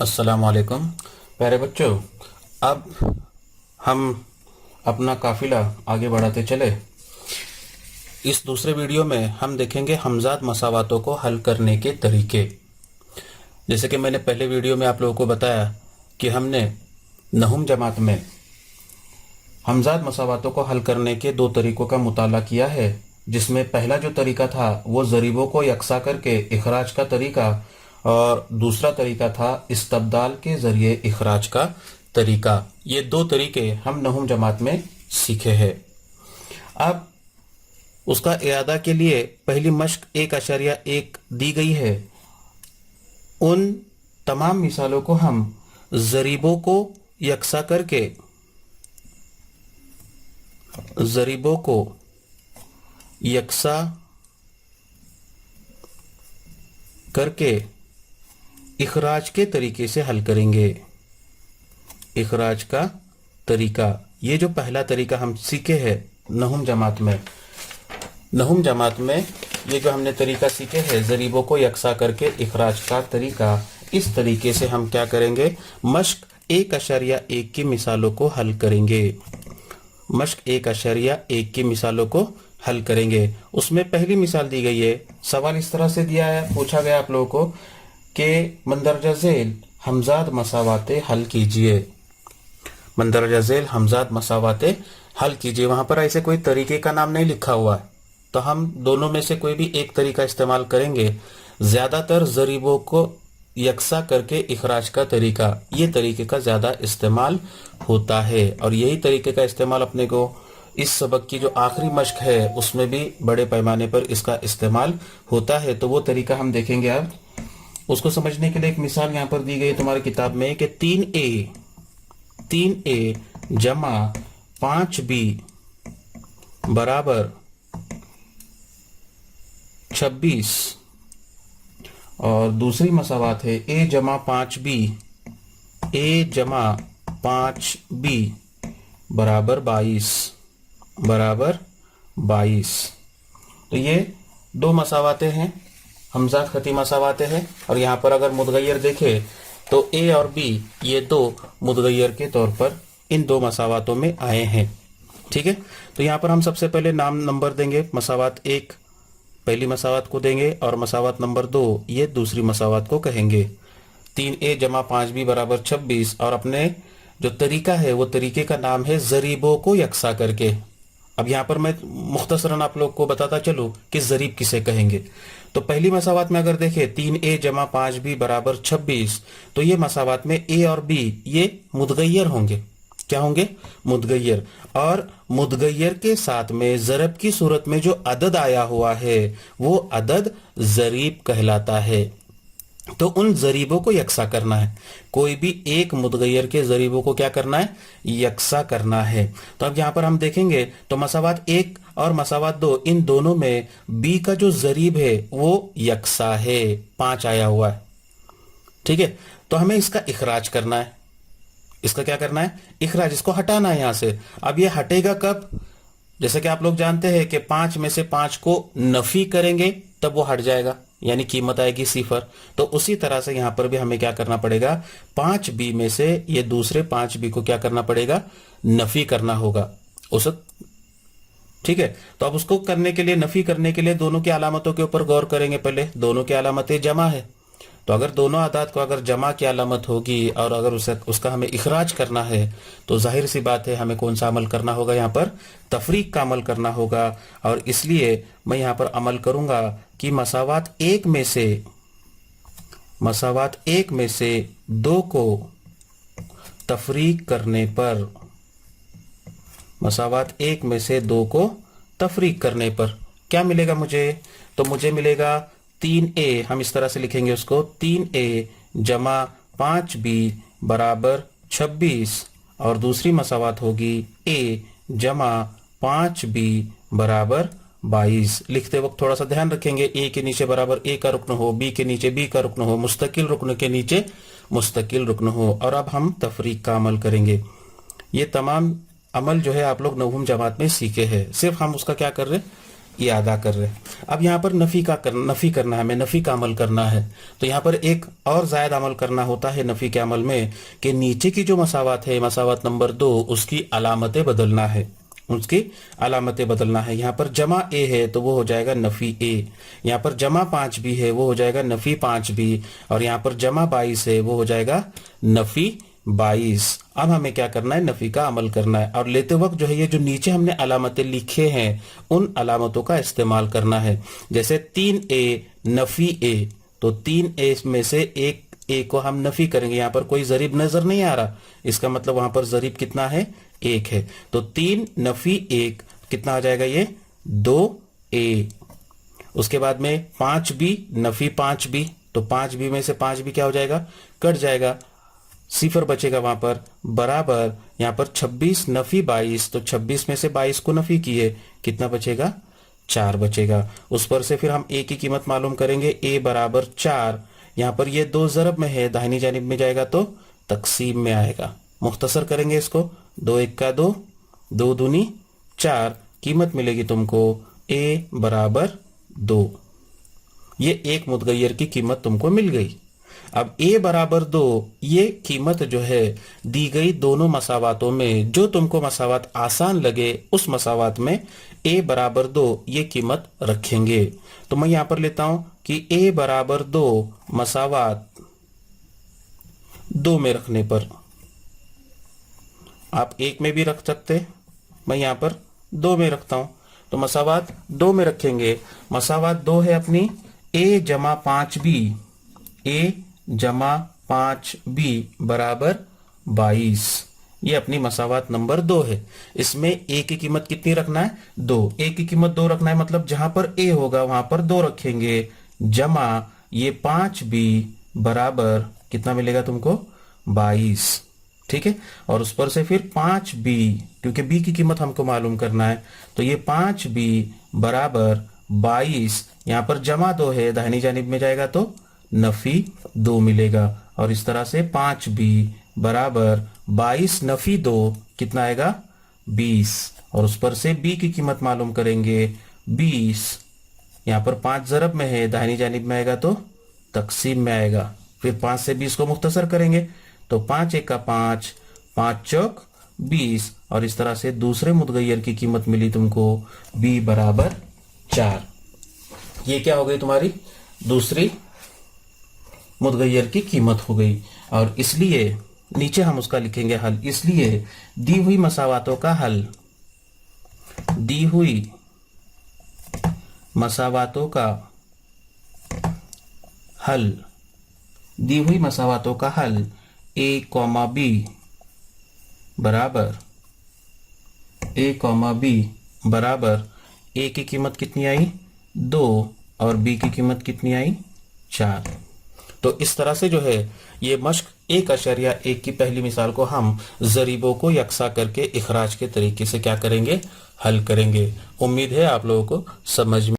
अस्सलाम वालेकुम प्यारे बच्चों। अब हम अपना काफिला आगे बढ़ाते चले। इस दूसरे वीडियो में हम देखेंगे हमजाद मसावातों को हल करने के तरीके। जैसे कि मैंने पहले वीडियो में आप लोगों को बताया कि हमने नहुम जमात में हमजाद मसावातों को हल करने के दो तरीकों का मुताला किया है, जिसमें पहला जो तरीका था वो ज़रीबों को यकसा करके इखराज का तरीका और दूसरा तरीका था इस्तब्दाल के ज़रिए इखराज का तरीका। ये दो तरीके हम नहुम जमात में सीखे हैं। अब उसका इयादा के लिए पहली मश्क 1.1 दी गई है। उन तमाम मिसालों को हम ज़रीबों को यकसा करके ज़रीबों को यकसा करके इखराज के तरीके से हल करेंगे। इखराज का तरीका, ये जो पहला तरीका हम सीखे हैं नहुम जमात में, नहुम जमात में ये जो हमने तरीका सीखे हैं ज़रीबों को यकसा करके इखराज का तरीका, इस तरीके से हम क्या करेंगे, मश्क 1.1 की मिसालों को हल करेंगे। मश्क 1.1 की मिसालों को हल करेंगे। उसमें पहली मिसाल दी गई है। सवाल इस तरह से दिया है, पूछा गया आप लोगों को कि मंदरजा झेल हमजाद मसावाते हल कीजिए। मंदरजा झेल हमजाद मसावाते हल कीजिए। वहां पर ऐसे कोई तरीके का नाम नहीं लिखा हुआ है, तो हम दोनों में से कोई भी एक तरीका इस्तेमाल करेंगे। ज्यादातर ज़रीबों को यकसा करके इखराज का तरीका, ये तरीके का ज्यादा इस्तेमाल होता है, और यही तरीके का इस्तेमाल अपने को इस सबक की जो आखिरी मश्क है उसमें भी बड़े पैमाने पर इसका इस्तेमाल होता है। तो वो तरीका हम देखेंगे। अब उसको समझने के लिए एक मिसाल यहाँ पर दी गई है तुम्हारी किताब में कि 3a जमा 5b बराबर 26, और दूसरी मसावात है a जमा 5b बराबर 22। तो ये दो मसावातें हैं, हमजाद खती मसावातें हैं। और यहाँ पर अगर मुतगय्यर देखे तो a और b ये दो मुतगय्यर के तौर पर इन दो मसावातों में आए हैं। ठीक है, तो यहाँ पर हम सबसे पहले नाम नंबर देंगे। मसावात 1 पहली मसावात को देंगे और मसावात नंबर 2 ये दूसरी मसावात को कहेंगे। 3a जमा 5b बराबर 26, और अपने जो तरीका है वो तरीके का नाम है ज़रीबों को यकसा करके। अब यहाँ पर मैं मुख्तसरन आप लोग को बताता चलूँ कि ज़रीब किसे कहेंगे। तो पहली मसावात में अगर देखें 3a जमा 5b बराबर 26, तो ये मसावात में a और b ये मुतगय्यर होंगे। क्या होंगे? मुतगय्यर। और मुतगय्यर के साथ में ज़रब की सूरत में जो अदद आया हुआ है वो अदद ज़रीब कहलाता है। तो उन ज़रीबों को यकसा करना है। कोई भी एक मुतगय्यर के ज़रीबों को क्या करना है? यकसा करना है। तो अब यहाँ पर हम देखेंगे तो मसावात 1 और मसावात 2 इन दोनों में b का जो ज़रीब है वो यकसा है, 5 आया हुआ है। ठीक है, तो हमें इसका इखराज करना है। इसका क्या करना है? इखराज। इसको हटाना है यहाँ से। अब ये हटेगा कब? जैसे कि आप लोग जानते हैं कि 5 में से 5 को नफी करेंगे तब वो हट जाएगा, यानी कीमत आएगी 0। तो उसी तरह से यहां पर भी हमें क्या करना पड़ेगा? 5b में से ये दूसरे 5b को क्या करना पड़ेगा? नफी करना होगा उस। ठीक है, तो अब उसको करने के लिए, नफी करने के लिए दोनों की अलामतों के ऊपर गौर करेंगे। पहले दोनों की अलामतें जमा है, तो अगर दोनों आदात को अगर जमा की अलामत होगी और अगर उसका हमें इखराज करना है तो जाहिर सी बात है हमें कौन सा अमल करना होगा? यहाँ पर तफरीक का अमल करना होगा। और इसलिए मैं यहाँ पर अमल करूंगा कि मसावात 1 में से 2 को तफरीक करने पर, मसावात 1 में से 2 को तफरीक करने पर क्या मिलेगा मुझे? तो मुझे मिलेगा 3a, हम इस तरह से लिखेंगे उसको, 3a जमा 5b बराबर 26, और दूसरी मसावात होगी a जमा 5b बराबर 22। लिखते वक्त थोड़ा सा ध्यान रखेंगे, a के नीचे बराबर a का रुकन हो, b के नीचे b का रुकन हो, मुस्तकिल रुकन के नीचे मुस्तकिल रुकन हो। और अब हम तफरीक का अमल करेंगे। ये तमाम अमल जो है आप लोग नहुम जमात में सीखे हैं, सिर्फ हम उसका क्या कर रहे हैं? یہ ادا کر رہے ہیں. اب یہاں پر نفی کرنا ہے, ہمیں نفی کا عمل کرنا ہے. تو یہاں پر ایک اور زائد عمل کرنا ہوتا ہے نفی کے عمل میں کہ نیچے کی جو مساوات ہے, مساوات نمبر 2, اس کی علامتیں بدلنا ہے. یہاں پر جمع اے ہے تو وہ ہو جائے گا نفی اے, یہاں پر جمع 5 بھی ہے وہ ہو جائے گا نفی 5 بھی, اور یہاں پر جمع 22 ہے وہ ہو جائے گا نفی 22. اب ہمیں کیا کرنا ہے, نفی کا عمل کرنا ہے, اور لیتے وقت جو ہے یہ جو نیچے ہم نے علامتیں لکھے ہیں ان علامتوں کا استعمال کرنا ہے. جیسے 3A نفی A, تو 3A میں سے ایک A کو ہم نفی کریں گے. یہاں پر کوئی ضریب نظر نہیں آ رہا, اس کا مطلب وہاں پر ضریب کتنا ہے, 1 ہے. تو 3 نفی 1 کتنا آ جائے گا, یہ 2A. اس کے بعد میں 5B نفی 5B, تو 5B میں سے 5B کیا ہو جائے گا, کٹ جائے گا, صفر بچے گا وہاں پر, برابر یہاں پر 26 نفی 22, تو 26 میں سے 22 کو نفی کیے, کتنا بچے گا, 4 بچے گا. اس پر سے پھر ہم A کی قیمت معلوم کریں گے, A برابر 4. یہاں پر یہ 2 ضرب میں ہے, داہنی جانب میں جائے گا تو تقسیم میں آئے گا. مختصر کریں گے اس کو, 2 1 کا 2, 2 دونی 4, قیمت ملے گی تم کو A برابر 2. یہ ایک متغیر کی قیمت تم کو مل گئی. اب A برابر 2, یہ قیمت جو ہے دی گئی دونوں مساواتوں میں, جو تم کو مساوات آسان لگے اس مساوات میں A برابر 2 یہ قیمت رکھیں گے. تو میں یہاں پر لیتا ہوں کہ A برابر 2 مساوات 2 میں رکھنے پر, آپ 1 میں بھی رکھ سکتے, میں یہاں پر 2 میں رکھتا ہوں. تو مساوات 2 میں رکھیں گے. مساوات 2 ہے اپنی A جمع 5B, A جمع 5B برابر 22. یہ اپنی مساوات نمبر 2 ہے. اس میں A کی قیمت کتنی رکھنا ہے, 2. A کی قیمت 2 رکھنا ہے, مطلب جہاں پر A ہوگا وہاں پر 2 رکھیں گے, جمع یہ 5B برابر کتنا ملے گا تم کو, 22. ٹھیک ہے, اور اس پر سے پھر 5B, کیونکہ B کی قیمت ہم کو معلوم کرنا ہے, تو یہ 5B برابر 22. یہاں پر جمع 2 ہے, داہنی جانب میں جائے گا تو نفی 2 ملے گا, اور اس طرح سے 5B برابر 22 نفی 2 کتنا آئے گا, 20. اور اس پر سے B کی قیمت معلوم کریں گے, 20. یہاں پر 5 ضرب میں ہے, داہنی جانب میں آئے گا تو تقسیم میں آئے گا. پھر 5 سے 20 کو مختصر کریں گے تو 5 1 کا 5, 5 چوک 20, اور اس طرح سے دوسرے متغیر کی قیمت ملی تم کو B برابر 4. یہ کیا ہو گئی تمہاری دوسری متغیر کی قیمت ہو گئی. اور اس لیے نیچے ہم اس کا لکھیں گے حل. اس لیے دی ہوئی مساواتوں کا حل, دی ہوئی مساواتوں کا حل, دی ہوئی مساواتوں کا حل A, B برابر A, B برابر A کی قیمت کتنی آئی, 2, اور B کی قیمت کتنی آئی, 4. تو اس طرح سے جو ہے یہ مشق 1.1 کی پہلی مثال کو ہم ضریبوں کو یکساں کر کے اخراج کے طریقے سے کیا کریں گے, حل کریں گے. امید ہے آپ لوگوں کو سمجھ میں